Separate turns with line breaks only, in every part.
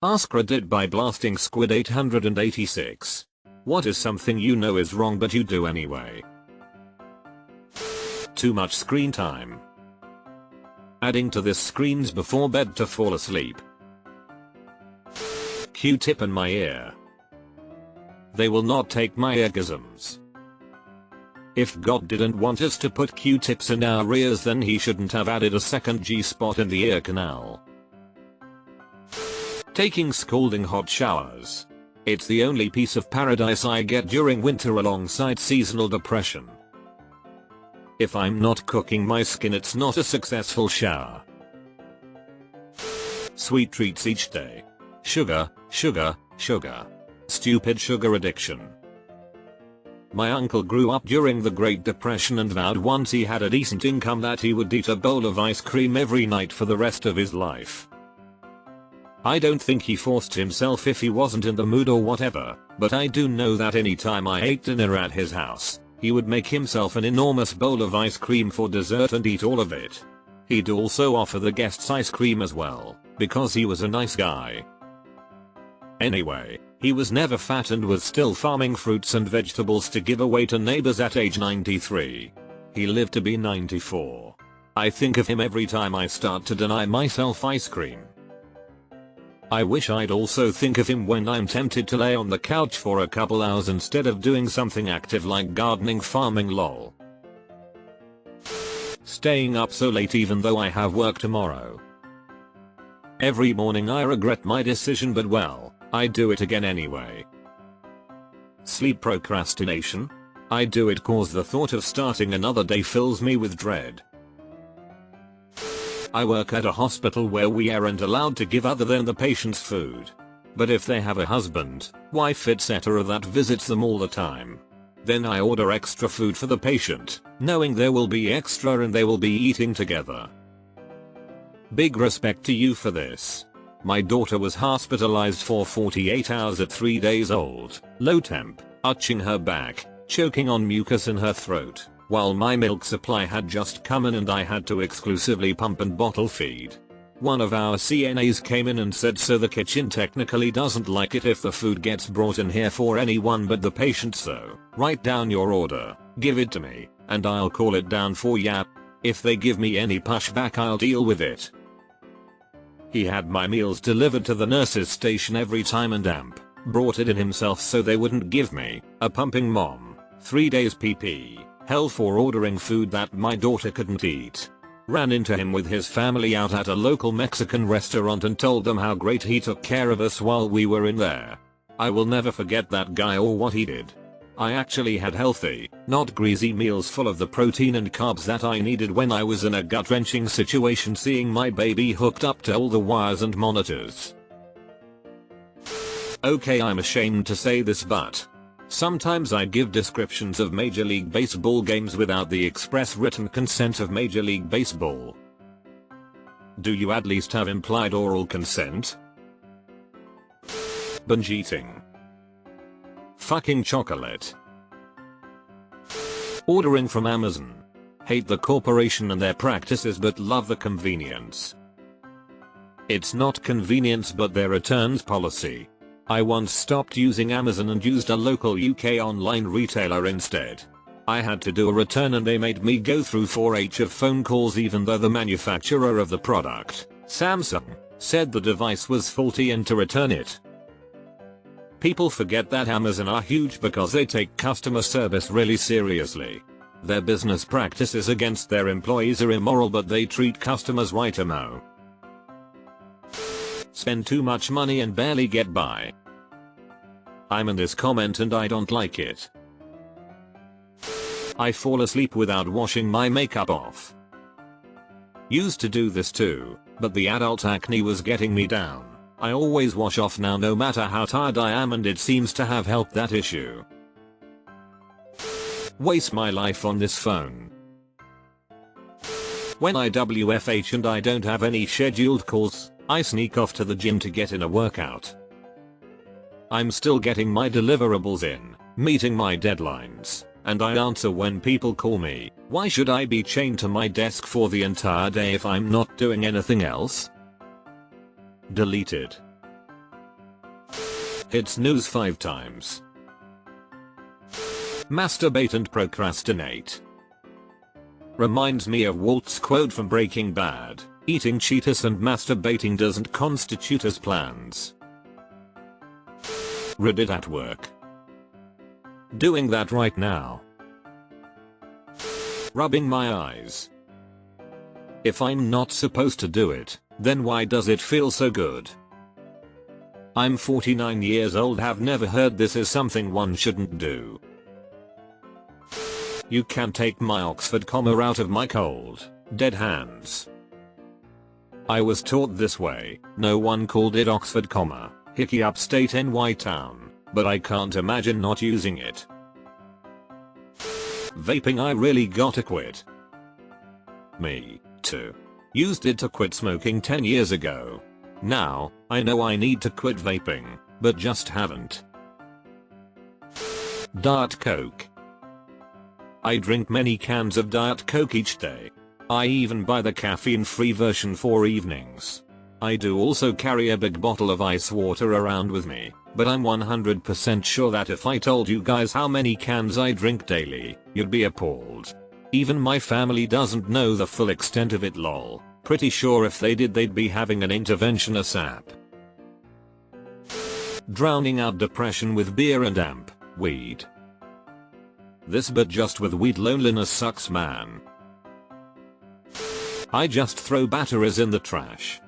AskReddit by blasting squid 886. What is something you know is wrong but you do anyway? Too much screen time. Adding to this screens before bed to fall asleep. Q-tip in my ear. They will not take my eargasms. If God didn't want us to put Q-tips in our ears, then he shouldn't have added a second G-spot in the ear canal. Taking scalding hot showers. It's the only piece of paradise I get during winter alongside seasonal depression. If I'm not cooking my skin, it's not a successful shower. Sweet treats each day. Sugar, sugar, sugar. Stupid sugar addiction. My uncle grew up during the Great Depression and vowed once he had a decent income that he would eat a bowl of ice cream every night for the rest of his life. I don't think he forced himself if he wasn't in the mood or whatever, but I do know that anytime I ate dinner at his house, he would make himself an enormous bowl of ice cream for dessert and eat all of it. He'd also offer the guests ice cream as well, because he was a nice guy. Anyway, he was never fat and was still farming fruits and vegetables to give away to neighbors at age 93. He lived to be 94. I think of him every time I start to deny myself ice cream. I wish I'd also think of him when I'm tempted to lay on the couch for a couple hours instead of doing something active like gardening, farming, lol. Staying up so late even though I have work tomorrow. Every morning I regret my decision, but well, I do it again anyway. Sleep procrastination. I do it cause the thought of starting another day fills me with dread. I work at a hospital where we aren't allowed to give other than the patient's food. But if they have a husband, wife, etc. that visits them all the time, then I order extra food for the patient, knowing there will be extra and they will be eating together. Big respect to you for this. My daughter was hospitalized for 48 hours at 3 days old, low temp, arching her back, choking on mucus in her throat, while my milk supply had just come in and I had to exclusively pump and bottle feed. One of our CNAs came in and said, so the kitchen technically doesn't like it if the food gets brought in here for anyone but the patient, so write down your order, give it to me, and I'll call it down for ya. If they give me any pushback, I'll deal with it. He had my meals delivered to the nurse's station every time and brought it in himself so they wouldn't give me, a pumping mom, 3 days PP. Hell for ordering food that my daughter couldn't eat. Ran into him with his family out at a local Mexican restaurant and told them how great he took care of us while we were in there. I will never forget that guy or what he did. I actually had healthy, not greasy meals full of the protein and carbs that I needed when I was in a gut-wrenching situation seeing my baby hooked up to all the wires and monitors. Okay, I'm ashamed to say this, but sometimes I give descriptions of Major League Baseball games without the express written consent of Major League Baseball. Do you at least have implied oral consent? Binge eating. Fucking chocolate. Ordering from Amazon. Hate the corporation and their practices but love the convenience. It's not convenience but their returns policy. I once stopped using Amazon and used a local UK online retailer instead. I had to do a return and they made me go through 4H of phone calls even though the manufacturer of the product, Samsung, said the device was faulty and to return it. People forget that Amazon are huge because they take customer service really seriously. Their business practices against their employees are immoral but they treat customers right. Spend too much money and barely get by. I'm in this comment and I don't like it. I fall asleep without washing my makeup off. Used to do this too, but the adult acne was getting me down. I always wash off now no matter how tired I am and it seems to have helped that issue. Waste my life on this phone. When I WFH and I don't have any scheduled calls, I sneak off to the gym to get in a workout. I'm still getting my deliverables in, meeting my deadlines, and I answer when people call me. Why should I be chained to my desk for the entire day if I'm not doing anything else? Deleted. Hit snooze 5 times. Masturbate and procrastinate. Reminds me of Walt's quote from Breaking Bad, eating Cheetos and masturbating doesn't constitute as plans. Reddit at work. Doing that right now. Rubbing my eyes. If I'm not supposed to do it, then why does it feel so good? I'm 49 years old, have never heard this is something one shouldn't do. You can take my Oxford comma out of my cold, dead hands. I was taught this way, no one called it Oxford comma, hickey upstate NY town, but I can't imagine not using it. Vaping, I really gotta quit. Me, too. Used it to quit smoking 10 years ago. Now, I know I need to quit vaping, but just haven't. Diet Coke. I drink many cans of Diet Coke each day. I even buy the caffeine-free version for evenings. I do also carry a big bottle of ice water around with me, but I'm 100% sure that if I told you guys how many cans I drink daily, you'd be appalled. Even my family doesn't know the full extent of it, lol. Pretty sure if they did they'd be having an intervention ASAP. Drowning out depression with beer and weed. This but just with weed, loneliness sucks, man. I just throw batteries in the trash.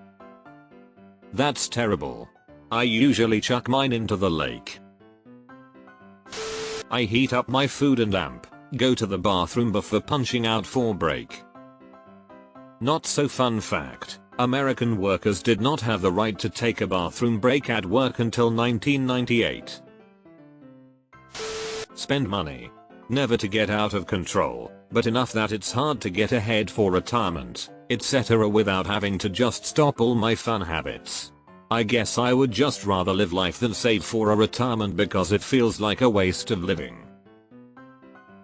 That's terrible. I usually chuck mine into the lake. I heat up my food and go to the bathroom before punching out for break. Not so fun fact, American workers did not have the right to take a bathroom break at work until 1998. Spend money. Never to get out of control, but enough that it's hard to get ahead for retirement, etc. without having to just stop all my fun habits. I guess I would just rather live life than save for a retirement because it feels like a waste of living.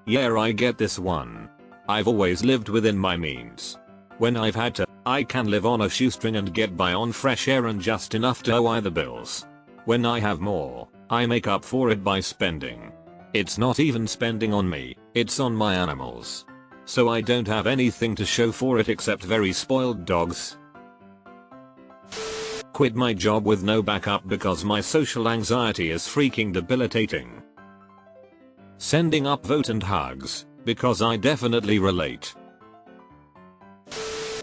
Yeah, I get this one. I've always lived within my means. When I've had to, I can live on a shoestring and get by on fresh air and just enough to owe the bills. When I have more, I make up for it by spending. It's not even spending on me, it's on my animals. So I don't have anything to show for it except very spoiled dogs. Quit my job with no backup because my social anxiety is freaking debilitating. Sending upvote and hugs, because I definitely relate.